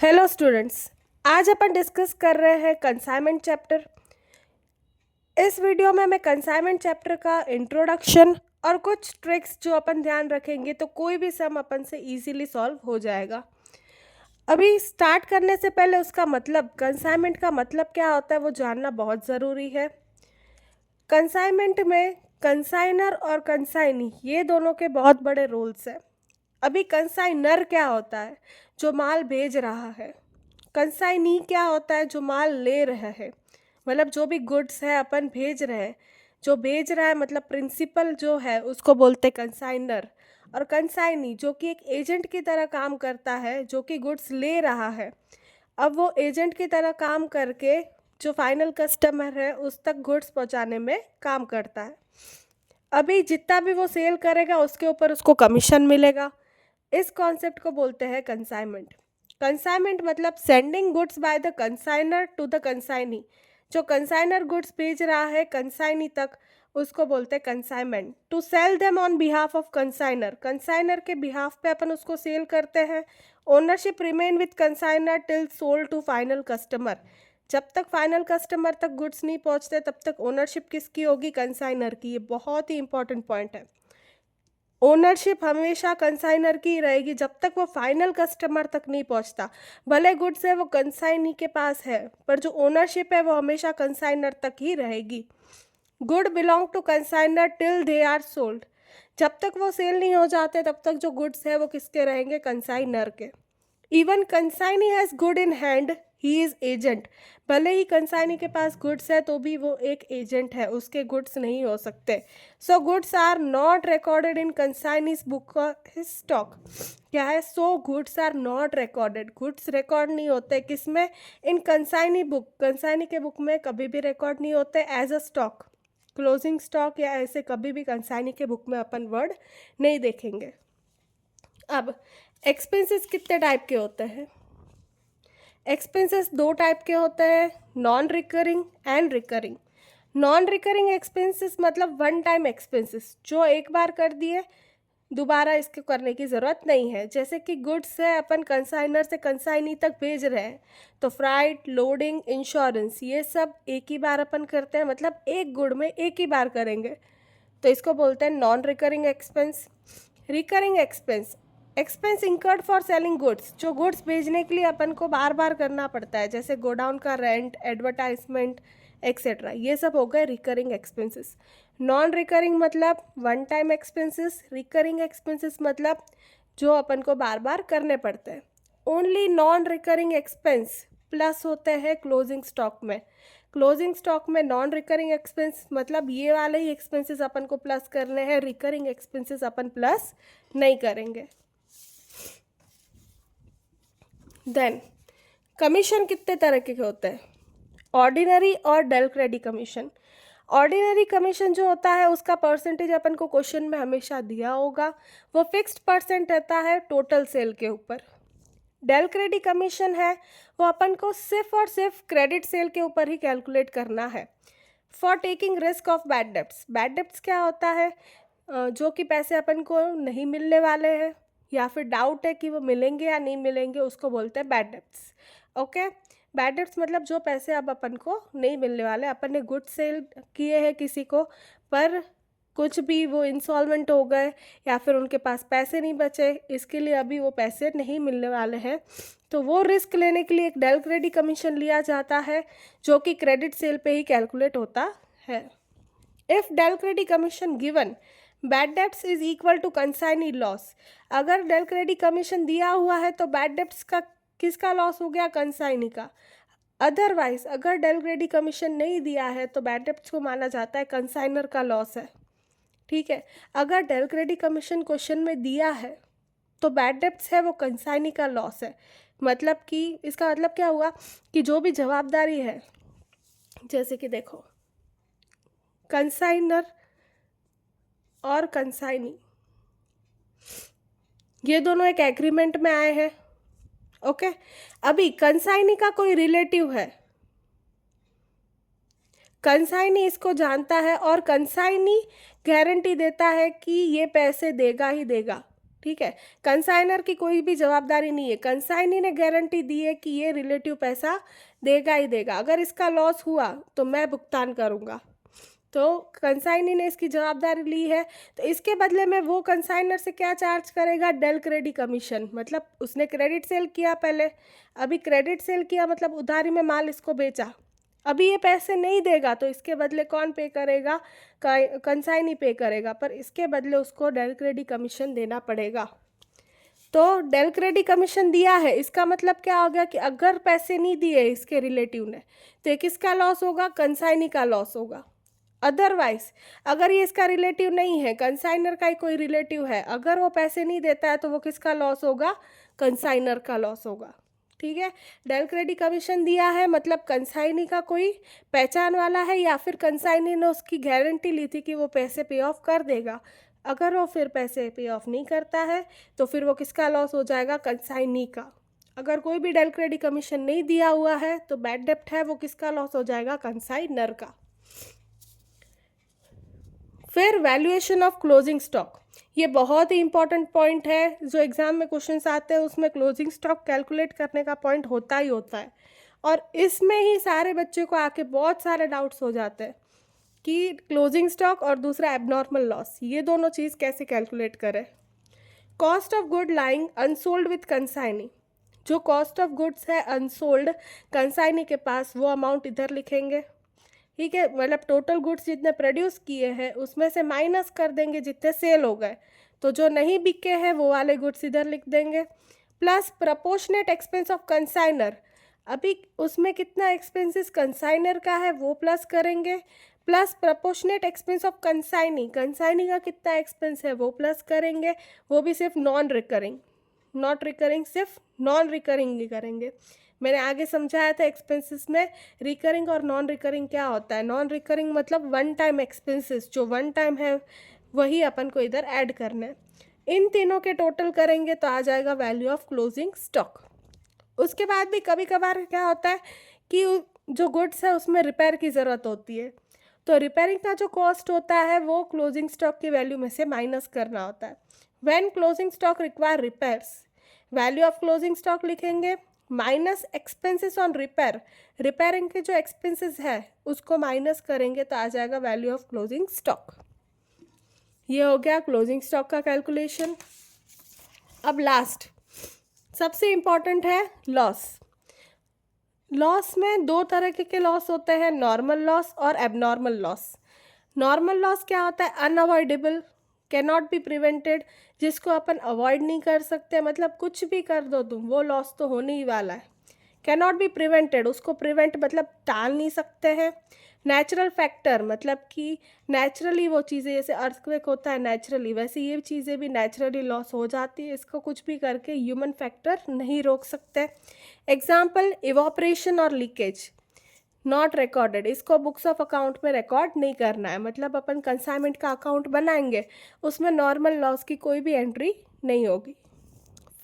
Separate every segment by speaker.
Speaker 1: Hello students. आज अपन discuss कर रहे हैं कंसाइनमेंट चैप्टर। इस वीडियो में मैं कंसाइनमेंट चैप्टर का इंट्रोडक्शन और कुछ ट्रिक्स जो अपन ध्यान रखेंगे तो कोई भी सम अपन से इजीली सॉल्व हो जाएगा। अभी स्टार्ट करने से पहले उसका मतलब, कंसाइनमेंट का मतलब क्या होता है वो जानना बहुत ज़रूरी है। कंसाइनमेंट में कंसाइनर और कंसाइनी ये दोनों के बहुत बड़े रोल्स हैं। अभी कंसाइनर क्या होता है? जो माल भेज रहा है। कंसाइनी क्या होता है? जो माल ले रहा है, मतलब जो भी गुड्स है अपन भेज रहे हैं, जो भेज रहा है मतलब प्रिंसिपल जो है उसको बोलते हैं कंसाइनर। और कंसाइनी जो कि एक एजेंट की तरह काम करता है, जो कि गुड्स ले रहा है। अब वो एजेंट की तरह काम करके जो फाइनल कस्टमर है उस तक गुड्स पहुंचाने में काम करता है। अभी जितना भी वो सेल करेगा उसके ऊपर उसको कमीशन मिलेगा। इस कॉन्सेप्ट को बोलते हैं कंसाइनमेंट। कंसाइनमेंट मतलब sending goods by the consignor to the consignee. जो कंसाइनर गुड्स भेज रहा है कंसाइनी तक उसको बोलते हैं consignment. To sell them on behalf of consignor, consignor के बिहाफ पे अपन उसको सेल करते हैं। Ownership remain with consignor till sold to final customer. जब तक फाइनल कस्टमर तक गुड्स नहीं पहुंचते तब तक ओनरशिप किसकी होगी? कंसाइनर की। ये बहुत ही इंपॉर्टेंट पॉइंट है। ओनरशिप हमेशा कंसाइनर की ही रहेगी जब तक वो फाइनल कस्टमर तक नहीं पहुंचता। भले गुड्स है वो कंसाइनी के पास है, पर जो ओनरशिप है वो हमेशा कंसाइनर तक ही रहेगी। Good belong to consignor till they are sold. जब तक वो सेल नहीं हो जाते तब तक जो गुड्स है वो किसके रहेंगे? कंसाइनर के। Even consignee has good in hand, he is agent. भले ही कंसाइनी के पास गुड्स है तो भी वो एक एजेंट है, उसके गुड्स नहीं हो सकते। So goods are not recorded in consignee's book stock. क्या है? So goods are not recorded. Goods record नहीं होते किसमें? In consignee book. कंसाइनी के बुक में कभी भी रिकॉर्ड नहीं होते as a stock. Closing stock या ऐसे कभी भी कंसाइनी के बुक में अपन वर्ड नहीं देखेंगे। अब एक्सपेंसेस कितने टाइप के होते हैं? एक्सपेंसेस दो टाइप के होते हैं, non recurring and recurring. Non recurring expenses मतलब वन टाइम एक्सपेंसेस, जो एक बार कर दिए दोबारा इसको करने की ज़रूरत नहीं है। जैसे कि गुड्स है अपन कंसाइनर से कंसाइनी तक भेज रहे हैं तो फ्राइट, लोडिंग, इंश्योरेंस ये सब एक ही बार अपन करते हैं, मतलब एक गुड में एक ही बार करेंगे, तो इसको बोलते हैं non recurring expense. Recurring expense, expense incurred for selling goods, जो गुड्स भेजने के लिए अपन को बार बार करना पड़ता है, जैसे गोडाउन का रेंट, एडवर्टाइजमेंट एक्सेट्रा, ये सब हो गए रिकरिंग एक्सपेंसेस। नॉन रिकरिंग मतलब one time expenses. Recurring expenses मतलब जो अपन को बार बार करने पड़ते हैं। Only non recurring expense plus होते हैं क्लोजिंग स्टॉक में। क्लोजिंग स्टॉक में नॉन रिकरिंग एक्सपेंस मतलब ये वाले ही एक्सपेंसेस अपन को प्लस करने हैं, रिकरिंग एक्सपेंसेस अपन प्लस नहीं करेंगे। देन कमीशन कितने तरह के होते हैं? ऑर्डिनरी और del credit commission. Ordinary commission जो होता है उसका परसेंटेज अपन को क्वेश्चन में हमेशा दिया होगा, वो फिक्स्ड परसेंट रहता है टोटल सेल के ऊपर। डेल क्रेडिट कमीशन है वो अपन को सिर्फ और सिर्फ क्रेडिट सेल के ऊपर ही कैलकुलेट करना है। For taking risk of bad debts. Bad debts क्या होता है? जो कि पैसे अपन को नहीं मिलने वाले हैं या फिर डाउट है कि वो मिलेंगे या नहीं मिलेंगे, उसको बोलते हैं bad debts. Okay, bad debts मतलब जो पैसे अब अपन को नहीं मिलने वाले, अपन ने गुड सेल किए हैं किसी को पर कुछ भी वो इंसॉल्वेंट हो गए या फिर उनके पास पैसे नहीं बचे, इसके लिए अभी वो पैसे नहीं मिलने वाले हैं, तो वो रिस्क लेने के लिए एक डेल क्रेडिट कमीशन लिया जाता है जो कि क्रेडिट सेल पे ही कैलकुलेट होता है। If del credit commission given bad debts is equal to consignee loss. अगर डेल क्रेडिट कमीशन दिया हुआ है तो बैड डेब्ट्स का किसका लॉस हो गया? कंसाइनी का। अदरवाइज अगर डेल क्रेडिट कमीशन नहीं दिया है तो बैड डेब्ट्स को माना जाता है कंसाइनर का लॉस है। ठीक है, अगर डेल क्रेडिट कमीशन क्वेश्चन में दिया है तो बैड डेब्ट्स है वो कंसाइनी का लॉस है। मतलब कि इसका मतलब क्या हुआ कि जो भी जवाबदारी है, जैसे कि देखो कंसाइनर और कंसाइनी ये दोनों एक एग्रीमेंट में आए हैं। ओके, अभी कंसाइनी का कोई रिलेटिव है, कंसाइनी इसको जानता है और कंसाइनी गारंटी देता है कि ये पैसे देगा ही देगा। ठीक है। कंसाइनर की कोई भी जवाबदारी नहीं है, कंसाइनी ने गारंटी दी है कि ये रिलेटिव पैसा देगा ही देगा, अगर इसका लॉस हुआ तो मैं भुगतान करूँगा। तो कंसाइनी ने इसकी जवाबदारी ली है, तो इसके बदले में वो कंसाइनर से क्या चार्ज करेगा, डेल क्रेडिट कमीशन। मतलब उसने क्रेडिट सेल किया पहले, अभी क्रेडिट सेल किया मतलब उधारी में माल इसको बेचा, अभी ये पैसे नहीं देगा तो इसके बदले कौन पे करेगा, कंसाइनी पे करेगा, पर इसके बदले उसको डेल क्रेडिट कमीशन देना पड़ेगा। तो डेल क्रेडिट कमीशन दिया है, इसका मतलब क्या हो गया कि अगर पैसे नहीं दिए इसके रिलेटिव ने तो ये किसका लॉस होगा, कंसाइनी का लॉस होगा। अदरवाइज अगर ये इसका रिलेटिव नहीं है, कंसाइनर का ही कोई रिलेटिव है, अगर वो पैसे नहीं देता है तो वो किसका लॉस होगा, कंसाइनर का लॉस होगा। ठीक है, डेल क्रेडिट कमीशन दिया है मतलब कंसाइनी का कोई पहचान वाला है या फिर कंसाइनी ने उसकी गारंटी ली थी कि वो पैसे पे ऑफ कर देगा। अगर वो फिर पैसे पे ऑफ नहीं करता है तो फिर वो किसका लॉस हो जाएगा, कंसाइनी का। अगर कोई भी डेल क्रेडिट कमीशन नहीं दिया हुआ है तो बैड डेप्ट है, वो किसका लॉस हो जाएगा, कंसाइनर का। फिर वैल्यूएशन ऑफ क्लोजिंग स्टॉक, ये बहुत ही इंपॉर्टेंट पॉइंट है, जो एग्जाम में क्वेश्चंस आते हैं उसमें क्लोजिंग स्टॉक कैलकुलेट करने का पॉइंट होता ही होता है, और इसमें ही सारे बच्चों को आके बहुत सारे डाउट्स हो जाते हैं कि क्लोजिंग स्टॉक और दूसरा एबनॉर्मल लॉस, ये दोनों चीज़ कैसे कैलकुलेट करें। Cost of good lying unsold with consignee, जो कॉस्ट ऑफ गुड्स है अनसोल्ड कंसाइनी के पास, वो अमाउंट इधर लिखेंगे। ठीक है, मतलब टोटल गुड्स जितने प्रोड्यूस किए हैं उसमें से माइनस कर देंगे जितने सेल हो गए, तो जो नहीं बिके हैं वो वाले गुड्स इधर लिख देंगे। Plus proportionate expense of consignor, अभी उसमें कितना एक्सपेंसेस कंसाइनर का है वो प्लस करेंगे, plus proportionate expense of consignee, consignee का कितना एक्सपेंस है वो प्लस करेंगे, वो भी सिर्फ नॉन रिकरिंग, नॉट रिकरिंग सिर्फ नॉन रिकरिंग ही करेंगे। मैंने आगे समझाया था एक्सपेंसेस में रिकरिंग और नॉन रिकरिंग क्या होता है। नॉन रिकरिंग मतलब वन टाइम एक्सपेंसेस, जो वन टाइम है वही अपन को इधर ऐड करना है। इन तीनों के टोटल करेंगे तो आ जाएगा वैल्यू ऑफ क्लोजिंग स्टॉक। उसके बाद भी कभी कभार क्या होता है कि जो गुड्स है उसमें रिपेयर की ज़रूरत होती है, तो रिपेयरिंग का जो कॉस्ट होता है वो क्लोजिंग स्टॉक की वैल्यू में से माइनस करना होता है। When closing stock require repairs, value of closing stock लिखेंगे minus expenses on repair, repairing के जो एक्सपेंसेस है उसको माइनस करेंगे तो आ जाएगा वैल्यू ऑफ क्लोजिंग स्टॉक। ये हो गया क्लोजिंग स्टॉक का कैलकुलेशन। अब लास्ट सबसे इम्पॉर्टेंट है लॉस। लॉस में दो तरह के लॉस होते हैं, नॉर्मल लॉस और एबनॉर्मल लॉस। नॉर्मल लॉस क्या होता है, unavoidable, can not be prevented, जिसको अपन अवॉइड नहीं कर सकते, मतलब कुछ भी कर दो तुम वो लॉस तो होने ही वाला है। कैन नॉट बी प्रिवेंटेड, उसको प्रिवेंट मतलब टाल नहीं सकते हैं। नेचुरल फैक्टर मतलब कि नेचुरली वो चीज़ें, जैसे अर्थक्वेक होता है नेचुरली, वैसे ये चीज़ें भी नेचुरली लॉस हो जाती है, इसको कुछ भी करके ह्यूमन फैक्टर नहीं रोक सकते। एग्जाम्पल इवॉपरेशन और लीकेज, नॉट रिकॉर्डेड, इसको बुक्स ऑफ अकाउंट में रिकॉर्ड नहीं करना है, मतलब अपन कंसाइनमेंट का अकाउंट बनाएंगे उसमें नॉर्मल लॉस की कोई भी एंट्री नहीं होगी।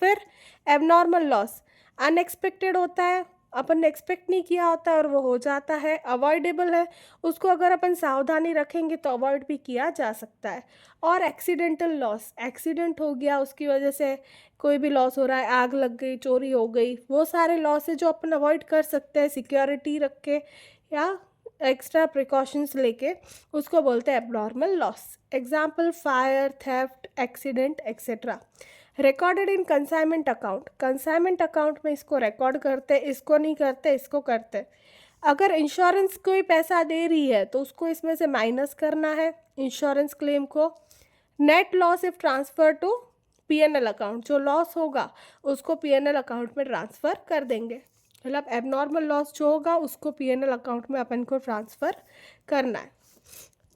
Speaker 1: फिर एबनॉर्मल लॉस अनएक्सपेक्टेड होता है, अपन ने एक्सपेक्ट नहीं किया होता और वो हो जाता है। अवॉइडेबल है, उसको अगर अपन सावधानी रखेंगे तो अवॉइड भी किया जा सकता है। और एक्सीडेंटल लॉस, एक्सीडेंट हो गया उसकी वजह से कोई भी लॉस हो रहा है, आग लग गई, चोरी हो गई, वो सारे लॉस है जो अपन अवॉइड कर सकते हैं सिक्योरिटी रख के या एक्स्ट्रा प्रिकॉशंस लेके, उसको बोलते हैं abnormal loss. Example fire, theft, accident etcetera. Recorded in consignment account, consignment account में इसको रिकॉर्ड करते, इसको नहीं करते, इसको करते। अगर इंश्योरेंस कोई पैसा दे रही है तो उसको इसमें से माइनस करना है इंश्योरेंस क्लेम को। Net loss if transfer to PNL account, जो लॉस होगा उसको पीएनएल अकाउंट में ट्रांसफ़र कर देंगे, मतलब एबनॉर्मल लॉस जो होगा उसको पीएनएल अकाउंट में अपन को ट्रांसफ़र करना है।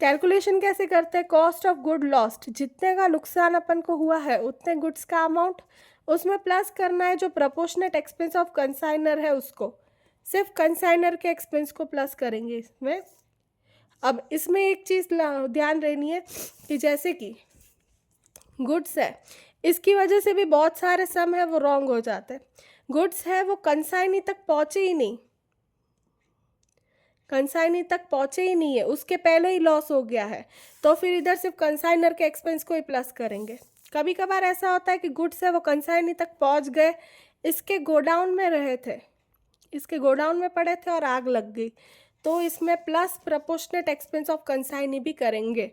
Speaker 1: कैलकुलेशन कैसे करते हैं, कॉस्ट ऑफ गुड लॉस्ट, जितने का नुकसान अपन को हुआ है उतने गुड्स का अमाउंट, उसमें प्लस करना है जो प्रपोर्शनेट एक्सपेंस ऑफ कंसाइनर है उसको, सिर्फ कंसाइनर के एक्सपेंस को प्लस करेंगे इसमें। अब इसमें एक चीज़ ध्यान रहनी है कि जैसे कि गुड्स है, इसकी वजह से भी बहुत सारे सम है वो रॉन्ग हो जाते हैं। गुड्स है वो कंसाइनी तक पहुँचे ही नहीं, कंसाइनी तक पहुँचे ही नहीं है, उसके पहले ही लॉस हो गया है, तो फिर इधर सिर्फ कंसाइनर के एक्सपेंस को ही प्लस करेंगे। कभी कभार ऐसा होता है कि गुड्स है वो कंसाइनी तक पहुंच गए, इसके गोडाउन में रहे थे, इसके गोडाउन में पड़े थे और आग लग गई, तो इसमें plus proportionate expense of consignee भी करेंगे।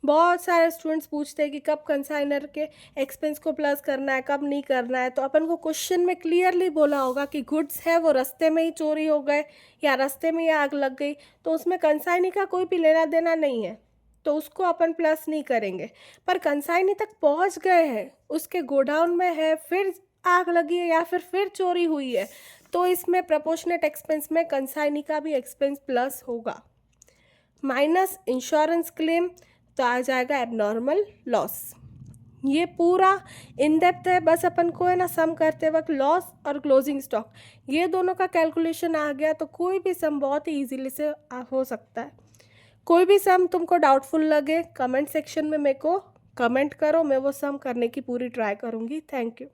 Speaker 1: बहुत सारे स्टूडेंट्स पूछते हैं कि कब कंसाइनर के एक्सपेंस को प्लस करना है, कब नहीं करना है। तो अपन को क्वेश्चन में क्लियरली बोला होगा कि गुड्स है वो रास्ते में ही चोरी हो गए या रास्ते में ही आग लग गई, तो उसमें कंसाइनी का कोई भी लेना देना नहीं है, तो उसको अपन प्लस नहीं करेंगे। पर कंसाइनी तक पहुंच गए हैं, उसके गोडाउन में है, फिर आग लगी है या फिर चोरी हुई है, तो इसमें प्रपोर्शनेट एक्सपेंस में कंसाइनी का भी एक्सपेंस प्लस होगा। माइनस इंश्योरेंस क्लेम, तो आ जाएगा एबनॉर्मल लॉस। ये पूरा इन डेप्थ है, बस अपन को है ना सम करते वक्त लॉस और क्लोजिंग स्टॉक ये दोनों का कैलकुलेशन आ गया तो कोई भी सम बहुत ही इजीली से हो सकता है। कोई भी सम तुमको डाउटफुल लगे कमेंट सेक्शन में मेरे को कमेंट करो, मैं वो सम करने की पूरी ट्राई करूँगी। Thank you.